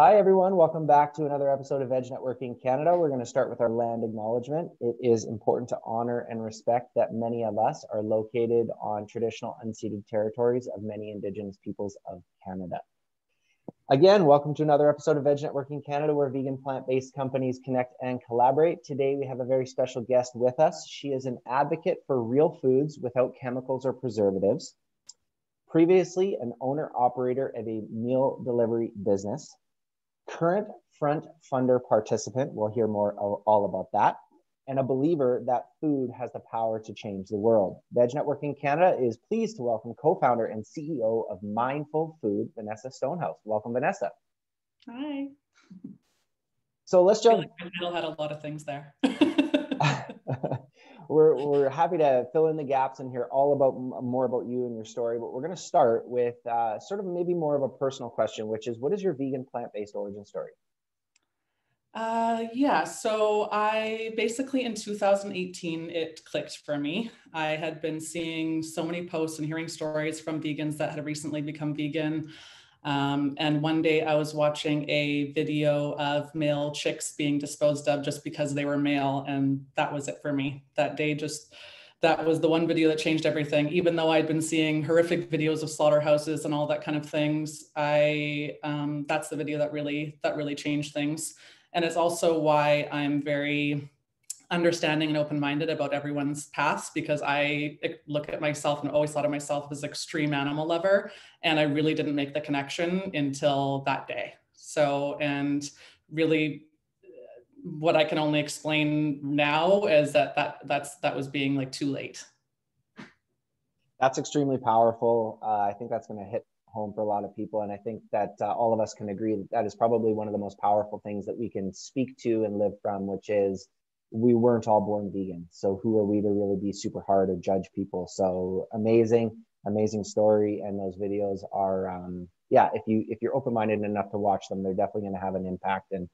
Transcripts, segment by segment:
Hi, everyone. Welcome back to another episode of Edge Networking Canada. We're going to start with our land acknowledgement. It is important to honor and respect that many of us are located on traditional unceded territories of many Indigenous peoples of Canada. Again, welcome to another episode of Edge Networking Canada, where vegan plant-based companies connect and collaborate. Today, we have a very special guest with us. She is an advocate for real foods without chemicals or preservatives. Previously, an owner-operator of a meal delivery business. Current Front Funder participant, we'll hear more all about that, and a believer that food has the power to change the world. Veg Networking Canada is pleased to welcome co-founder and CEO of Mindful Food, Vanessa Stonehouse. Welcome, Vanessa. Hi. So let's jump. I feel like I had a lot of things there. We're happy to fill in the gaps and hear all about more about you and your story, but we're going to start with sort of maybe more of a personal question, which is, what is your vegan plant-based origin story? Yeah, so I basically in 2018, it clicked for me. I had been seeing so many posts and hearing stories from vegans that had recently become vegan. And one day I was watching a video of male chicks being disposed of just because they were male. And that was it for me. That day, that was the one video that changed everything. Even though I'd been seeing horrific videos of slaughterhouses and all that kind of things, that's the video that really changed things. And it's also why I'm very understanding and open-minded about everyone's paths, because I look at myself and always thought of myself as an extreme animal lover. And I really didn't make the connection until that day. So, and really what I can only explain now is that was being like too late. That's extremely powerful. I think that's going to hit home for a lot of people. And I think that all of us can agree that that is probably one of the most powerful things that we can speak to and live from, which is we weren't all born vegan. So who are we to really be super hard or judge people? So amazing story. And those videos are, if you're open-minded enough to watch them, they're definitely going to have an impact and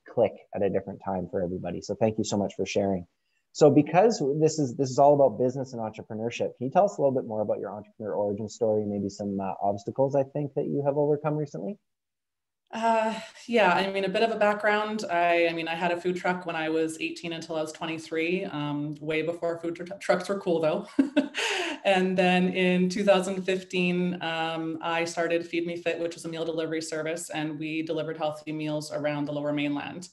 click at a different time for everybody. So thank you so much for sharing. So because this is all about business and entrepreneurship, can you tell us a little bit more about your entrepreneur origin story, maybe some obstacles I think that you have overcome recently? Yeah, I mean, a bit of a background. I had a food truck when I was 18 until I was 23, way before trucks were cool though. And then in 2015, I started Feed Me Fit, which was a meal delivery service, and we delivered healthy meals around the Lower Mainland.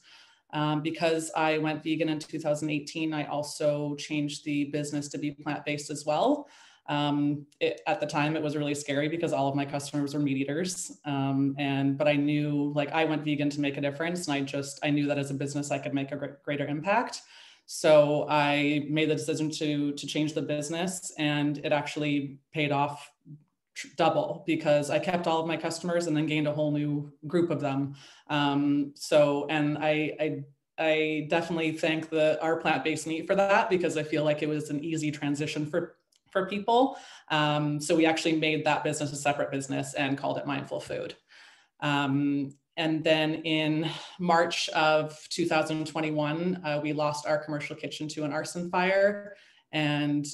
Because I went vegan in 2018, I also changed the business to be plant-based as well. At the time, it was really scary because all of my customers were meat eaters. But I knew, like, I went vegan to make a difference. And I knew that as a business, I could make a greater impact. So I made the decision to change the business, and it actually paid off double, because I kept all of my customers and then gained a whole new group of them. And I definitely thank our plant-based meat for that, because I feel like it was an easy transition for people. So we actually made that business a separate business and called it Mindful Food. And then in March of 2021, we lost our commercial kitchen to an arson fire, and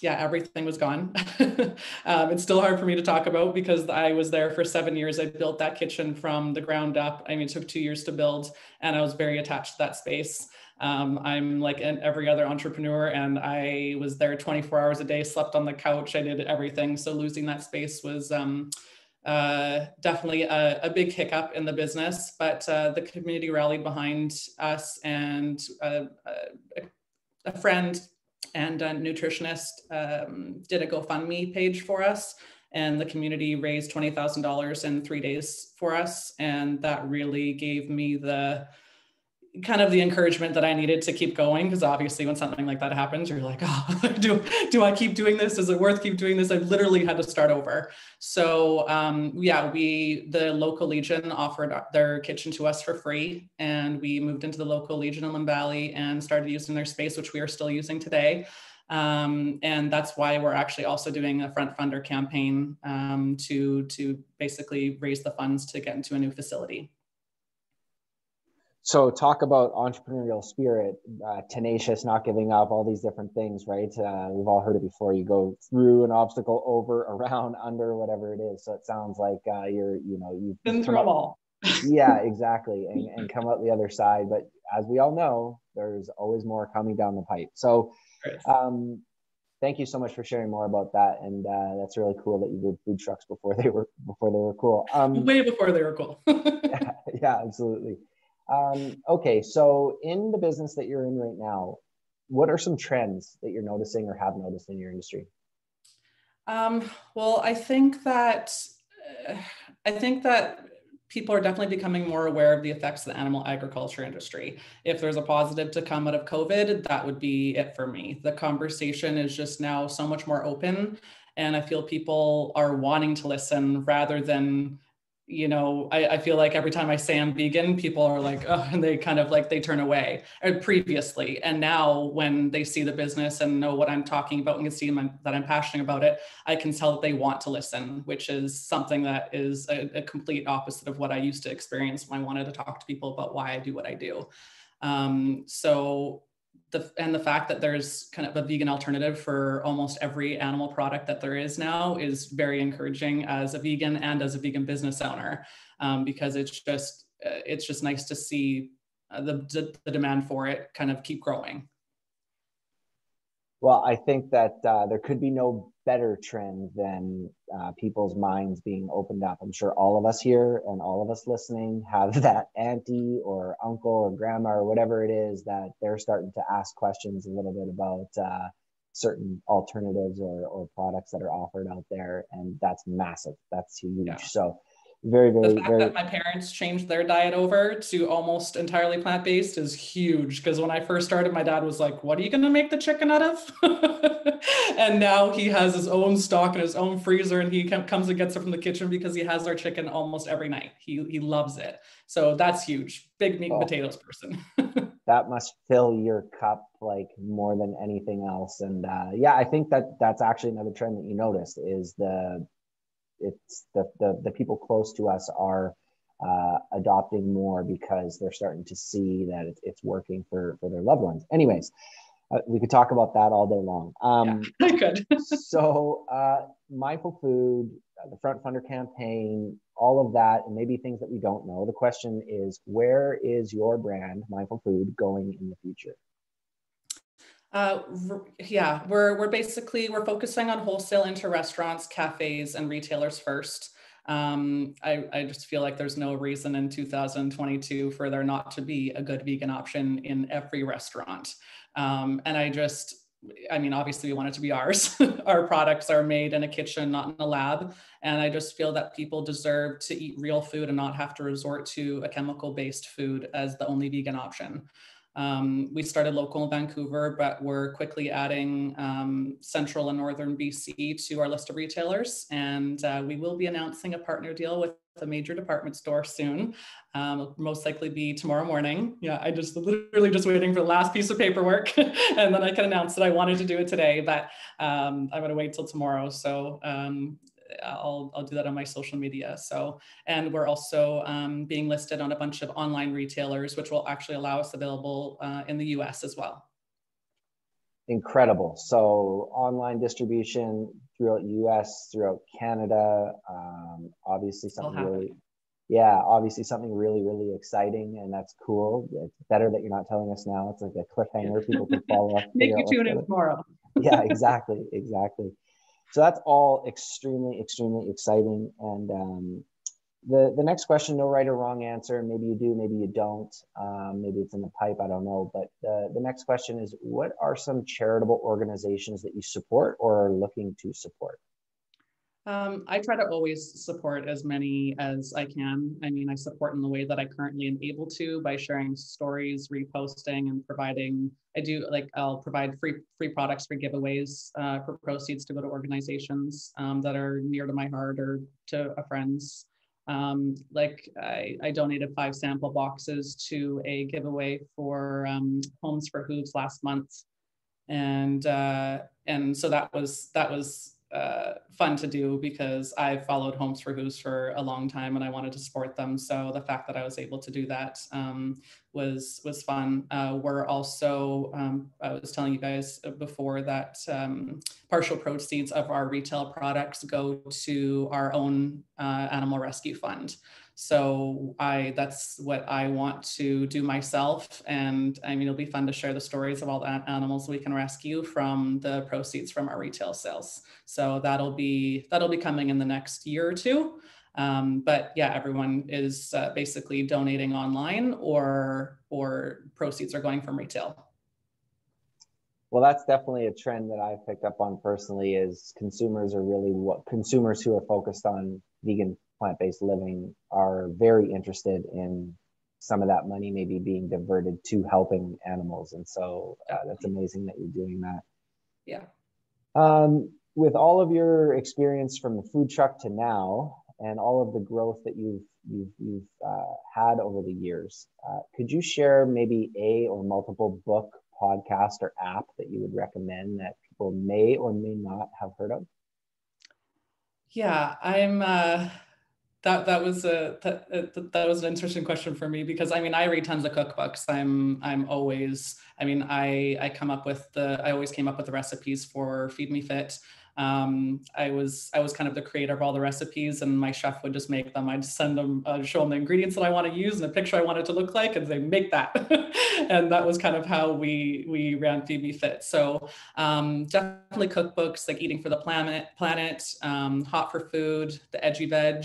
everything was gone. It's still hard for me to talk about because I was there for 7 years. I built that kitchen from the ground up. I mean, it took 2 years to build, and I was very attached to that space. I'm like every other entrepreneur, and I was there 24 hours a day, slept on the couch. I did everything. So losing that space was definitely a big hiccup in the business, but the community rallied behind us, and a friend and a nutritionist did a GoFundMe page for us, and the community raised $20,000 in 3 days for us. And that really gave me the kind of the encouragement that I needed to keep going, because obviously when something like that happens, you're like, oh, do I keep doing this? Is it worth keep doing this? I literally had to start over. So the local Legion offered their kitchen to us for free, and we moved into the local Legion in Lynn Valley and started using their space, which we are still using today. And that's why we're actually also doing a Front Funder campaign to basically raise the funds to get into a new facility. So talk about entrepreneurial spirit, tenacious, not giving up, all these different things, right? We've all heard it before. You go through an obstacle, over, around, under, whatever it is. So it sounds like you've Been come through them up. all. Yeah, exactly, and come out the other side. But as we all know, there's always more coming down the pipe. So um, thank you so much for sharing more about that, and that's really cool that you did food trucks before they were cool. Way before they were cool. Yeah, absolutely. Okay, so in the business that you're in right now, what are some trends that you're noticing or have noticed in your industry? Well, uh, I think that people are definitely becoming more aware of the effects of the animal agriculture industry. If there's a positive to come out of COVID, that would be it for me. The conversation is just now so much more open, and I feel people are wanting to listen rather than, I feel like every time I say I'm vegan, people are like, oh, and they kind of like they turn away previously. And now when they see the business and know what I'm talking about and can see that I'm passionate about it, I can tell that they want to listen, which is something that is a complete opposite of what I used to experience when I wanted to talk to people about why I do what I do. So the fact that there's kind of a vegan alternative for almost every animal product that there is now is very encouraging as a vegan and as a vegan business owner, because it's just nice to see the demand for it kind of keep growing. Well, I think that there could be no better trend than people's minds being opened up. I'm sure all of us here and all of us listening have that auntie or uncle or grandma or whatever it is that they're starting to ask questions a little bit about certain alternatives or products that are offered out there. And that's massive. That's huge. Yeah. So very, The very, fact that very. my parents changed their diet over to almost entirely plant-based is huge, because when I first started, my dad was like, what are you going to make the chicken out of? And now he has his own stock in his own freezer, and he comes and gets it from the kitchen because he has our chicken almost every night. He loves it. So that's huge. Big meat and Oh, potatoes person. that must fill your cup like more than anything else. And yeah, I think that that's actually another trend that you noticed is the people close to us are adopting more because they're starting to see that it's working for their loved ones. Anyways, we could talk about that all day long. Yeah, I could. So mindful food, the Front Funder campaign, all of that, and maybe things that we don't know. The question is, where is your brand, Mindful Food, going in the future? Uh, yeah, we're focusing on wholesale into restaurants, cafes, and retailers first. I just feel like there's no reason in 2022 for there not to be a good vegan option in every restaurant. And I mean, obviously we want it to be ours. Our products are made in a kitchen, not in a lab. And I just feel that people deserve to eat real food and not have to resort to a chemical-based food as the only vegan option. We started local in Vancouver, but we're quickly adding central and northern BC to our list of retailers. And we will be announcing a partner deal with a major department store soon. Most likely be tomorrow morning. Yeah, I just literally just waiting for the last piece of paperwork and then I can announce that I wanted to do it today, but I'm going to wait till tomorrow. So I'll do that on my social media. So, and we're also being listed on a bunch of online retailers, which will actually allow us available in the US as well. Incredible. So online distribution throughout US, throughout Canada, obviously something really, yeah, obviously something really, really exciting, and that's cool. It's better that you're not telling us now. It's like a cliffhanger. People can follow up, Make figure you out what's tune in going. tomorrow. Yeah, exactly, exactly. So that's all extremely, extremely exciting. And the next question, no right or wrong answer. Maybe you do, maybe you don't. Maybe it's in the pipe. I don't know. But the next question is, what are some charitable organizations that you support or are looking to support? I try to always support as many as I can. I mean, I support in the way that I currently am able to by sharing stories, reposting, and providing. I'll provide free products, free giveaways for proceeds to go to organizations that are near to my heart or to a friend's. I donated 5 sample boxes to a giveaway for Homes for Hooves last month, and so that was fun to do because I've followed Homes for Hooves for a long time and I wanted to support them. So the fact that I was able to do that was fun. We're also, I was telling you guys before that partial proceeds of our retail products go to our own animal rescue fund. So that's what I want to do myself. And I mean, it'll be fun to share the stories of all the animals we can rescue from the proceeds from our retail sales. So that'll be coming in the next year or two. But yeah, everyone is basically donating online or proceeds are going from retail. Well, that's definitely a trend that I've picked up on personally, is consumers who are focused on vegan plant-based living are very interested in some of that money maybe being diverted to helping animals. And so that's amazing that you're doing that. Yeah. With all of your experience from the food truck to now, and all of the growth that you've had over the years, could you share maybe a or multiple book, podcast, or app that you would recommend that people may or may not have heard of? Yeah, I'm. That was an interesting question for me, because I mean, I read tons of cookbooks. I'm always, I mean, I always came up with the recipes for Feed Me Fit. I was kind of the creator of all the recipes, and my chef would just make them. I'd send them, show them the ingredients that I want to use and the picture I want it to look like, and they make that. And that was kind of how we ran Feed Me Fit. So definitely cookbooks like Eating for the Planet, Hot for Food, The Edgy Veg.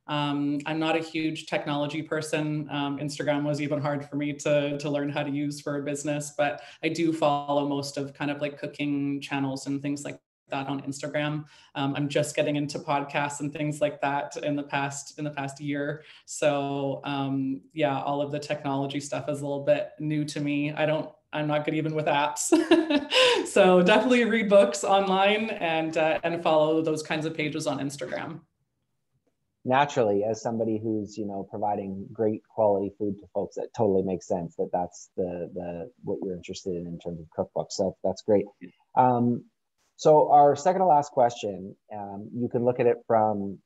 I'm not a huge technology person. Instagram was even hard for me to learn how to use for a business, but I do follow most of kind of like cooking channels and things like that on Instagram. I'm just getting into podcasts and things like that in the past year. So yeah, all of the technology stuff is a little bit new to me. I'm not good even with apps. So definitely read books online and follow those kinds of pages on Instagram. Naturally, as somebody who's providing great quality food to folks, that totally makes sense that that's the what you're interested in terms of cookbooks. So that's great. So our second to last question, you can look at it from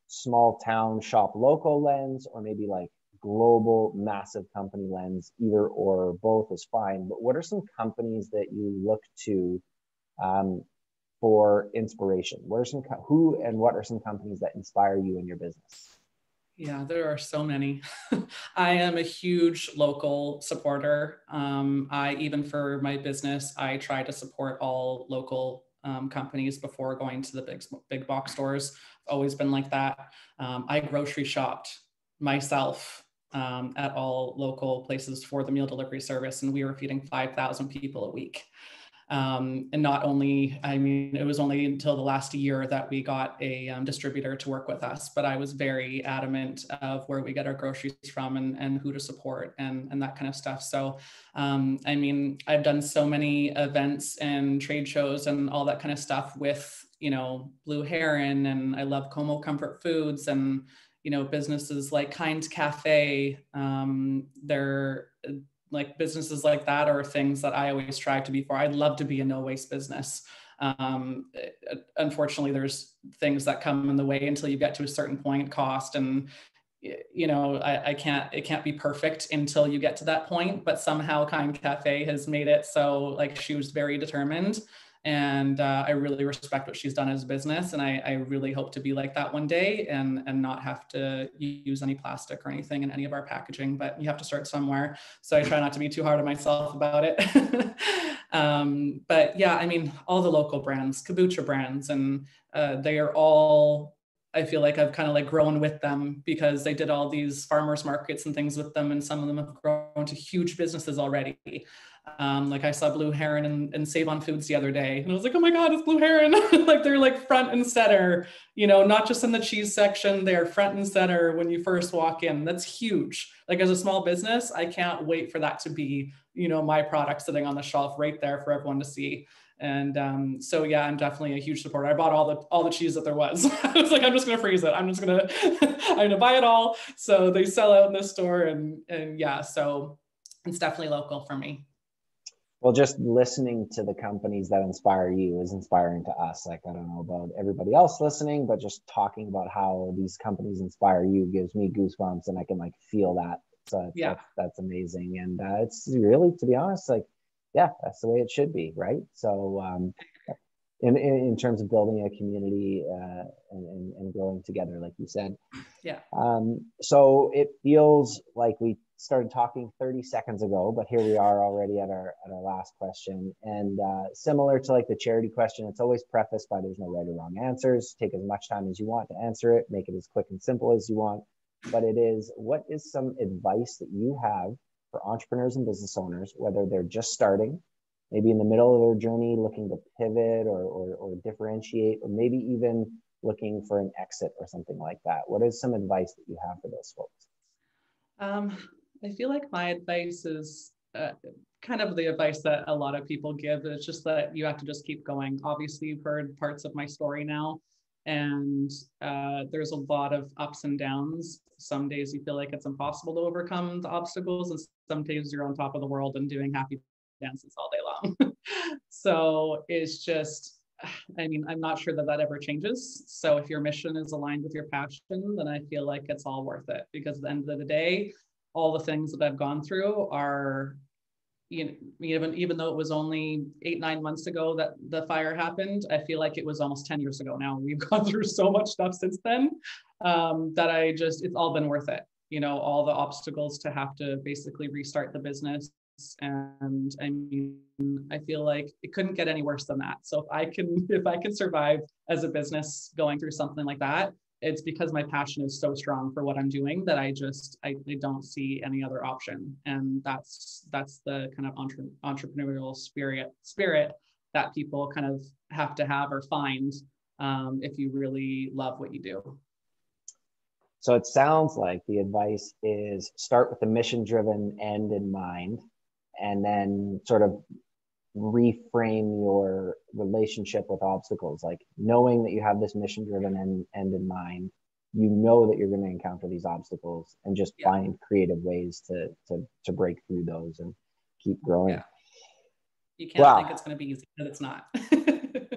small town shop local lens, or maybe like global massive company lens. Either or both is fine. But what are some companies that you look to for inspiration? What are some companies that inspire you in your business? Yeah, there are so many. I am a huge local supporter. Even for my business, I try to support all local companies before going to the big box stores. I've always been like that. I grocery shopped myself at all local places for the meal delivery service, and we were feeding 5,000 people a week. And not only, I mean, it was only until the last year that we got a distributor to work with us, but I was very adamant of where we get our groceries from and who to support and that kind of stuff. So, I mean, I've done so many events and trade shows and all that kind of stuff with, Blue Heron, and I love Como Comfort Foods, and, businesses like Kind Cafe. They're like businesses like that are things that I always strive to be for. I'd love to be a no waste business. Unfortunately, there's things that come in the way until you get to a certain point, cost, and it can't be perfect until you get to that point. But somehow Kind Cafe has made it so, like, she was very determined. And I really respect what she's done as a business. And I really hope to be like that one day and not have to use any plastic or anything in any of our packaging, but you have to start somewhere. So I try not to be too hard on myself about it. But yeah, I mean, all the local brands, kombucha brands, and they are all, I feel like I've kind of like grown with them because they did all these farmers markets and things with them. And some of them have grown to huge businesses already. Like I saw Blue Heron and Save on Foods the other day, and I was like, oh my God, it's Blue Heron. Like they're like front and center, not just in the cheese section, they're front and center when you first walk in. That's huge. Like as a small business, I can't wait for that to be, my product sitting on the shelf right there for everyone to see. And so yeah, I'm definitely a huge supporter. I bought all the cheese that there was. I was like, I'm just gonna freeze it. I'm gonna buy it all. So they sell out in the store, and yeah, so it's definitely local for me. Well, just listening to the companies that inspire you is inspiring to us. Like, I don't know about everybody else listening, but just talking about how these companies inspire you gives me goosebumps, and I can like feel that So Yeah. that's amazing. And it's really, to be honest, like, yeah, that's the way it should be, right? So in terms of building a community and growing together, like you said. Yeah. So it feels like we started talking 30 seconds ago, but here we are already at our last question. And similar to like the charity question, it's always prefaced by there's no right or wrong answers. Take as much time as you want to answer it, make it as quick and simple as you want. But it is, what is some advice that you have for entrepreneurs and business owners, whether they're just starting, maybe in the middle of their journey, looking to pivot or differentiate, or maybe even looking for an exit or something like that? What is some advice that you have for those folks? I feel like my advice is kind of the advice that a lot of people give. It's just that you have to just keep going. Obviously, you've heard parts of my story now, and there's a lot of ups and downs. Some days you feel like it's impossible to overcome the obstacles, and some days you're on top of the world and doing happy dances all day long. So it's just, I mean, I'm not sure that that ever changes. So if your mission is aligned with your passion, then I feel like it's all worth it, because at the end of the day, all the things that I've gone through are, you know, even though it was only 8-9 months ago that the fire happened, I feel like it was almost 10 years ago now. We've gone through so much stuff since then that it's all been worth it. You know, all the obstacles to have to basically restart the business. And I mean, I feel like it couldn't get any worse than that. So if I can survive as a business going through something like that, it's because my passion is so strong for what I'm doing that I don't see any other option. And that's the kind of entrepreneurial spirit that people kind of have to have or find if you really love what you do. So it sounds like the advice is start with a mission-driven end in mind, and then sort of reframe your relationship with obstacles, like knowing that you have this mission-driven end in mind. You know that you're going to encounter these obstacles, and just find creative ways to break through those and keep growing. Yeah. You can't think it's going to be easy, but it's not.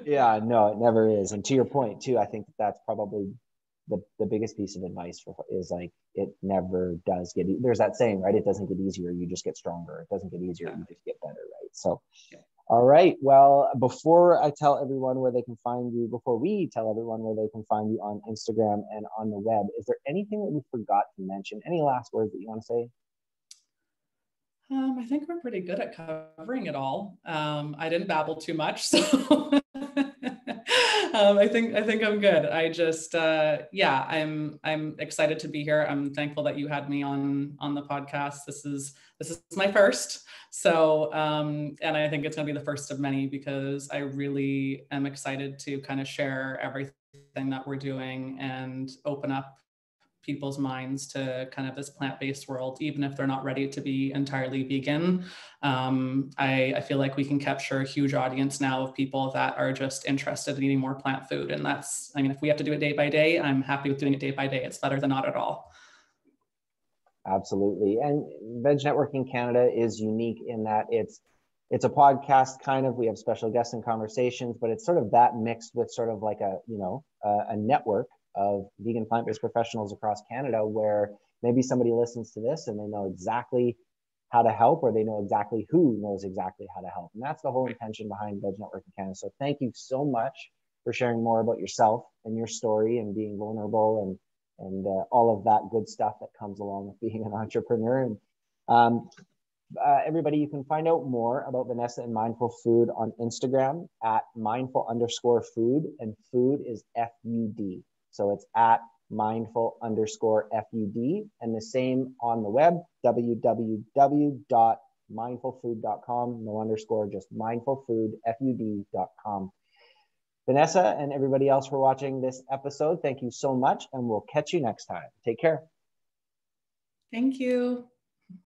Yeah, no, it never is. And to your point too, I think that's probably the biggest piece of advice is like, it never does get, there's that saying, right? It doesn't get easier, you just get stronger. It doesn't get easier, you just get better, right? So, all right. Well, before we tell everyone where they can find you on Instagram and on the web, is there anything that we forgot to mention? Any last words that you want to say? I think we're pretty good at covering it all. I didn't babble too much, so I think I'm good. I just I'm excited to be here. I'm thankful that you had me on the podcast. This is my first, so and I think it's going to be the first of many, because I really am excited to kind of share everything that we're doing and open up people's minds to kind of this plant-based world, even if they're not ready to be entirely vegan. I feel like we can capture a huge audience now of people that are just interested in eating more plant food. And that's, I mean, if we have to do it day by day, I'm happy with doing it day by day. It's better than not at all. Absolutely. And Veg Networking Canada is unique in that it's a podcast kind of, we have special guests and conversations, but it's sort of that mixed with sort of like a network of vegan plant-based professionals across Canada, where maybe somebody listens to this and they know exactly how to help, or they know exactly who knows exactly how to help. And that's the whole intention behind Veg Networking Canada. So thank you so much for sharing more about yourself and your story and being vulnerable and all of that good stuff that comes along with being an entrepreneur. And everybody, you can find out more about Vanessa and Mindful Food on Instagram at mindful_food, and food is FUD. So it's at mindful_FUD, and the same on the web, www.mindfulfood.com, no underscore, just mindfulfoodfud.com. Vanessa and everybody else for watching this episode, thank you so much, and we'll catch you next time. Take care. Thank you.